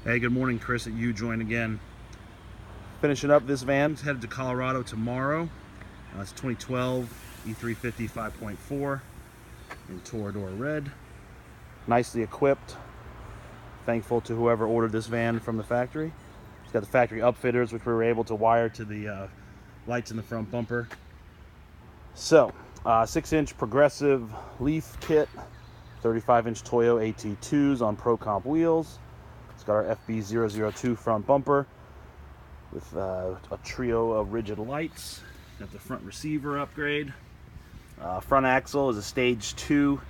Hey, good morning, Chris at Ujoint again. Finishing up this van, headed to Colorado tomorrow. It's 2012 E350 5.4 in Torador red. Nicely equipped. Thankful to whoever ordered this van from the factory. It's got the factory upfitters, which we were able to wire to the lights in the front bumper. So, 6-inch progressive leaf kit, 35-inch Toyo AT2s on Pro Comp wheels. It's got our FB002 front bumper with a trio of rigid lights. Got the front receiver upgrade. Front axle is a stage 2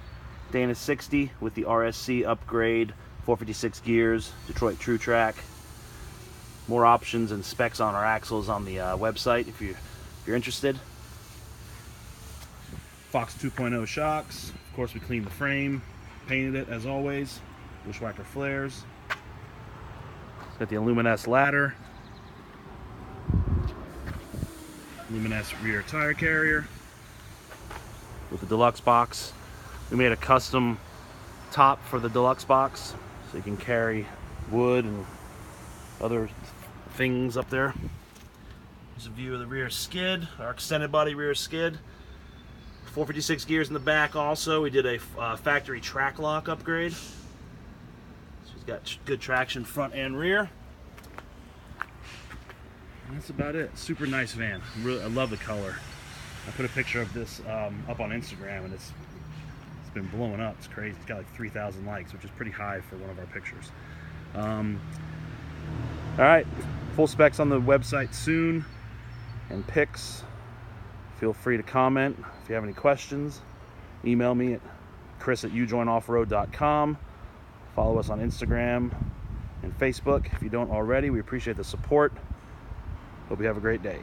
Dana 60 with the RSC upgrade, 456 gears, Detroit True Track. More options and specs on our axles on the website if you're interested. Fox 2.0 shocks. Of course, we cleaned the frame, painted it as always. Bushwhacker flares. It's got the Aluminess ladder. Aluminess rear tire carrier with the deluxe box. We made a custom top for the deluxe box so you can carry wood and other things up there. Here's a view of the rear skid, our extended body rear skid. 456 gears in the back also. We did a factory track lock upgrade. She's got good traction front and rear. And that's about it. Super nice van. I love the color. I put a picture of this up on Instagram, and it's been blowing up. It's crazy. It's got like 3,000 likes, which is pretty high for one of our pictures. All right, full specs on the website soon, and pics. Feel free to comment if you have any questions. Email me at chris@ujointoffroad.com. Follow us on Instagram and Facebook if you don't already. We appreciate the support. Hope you have a great day.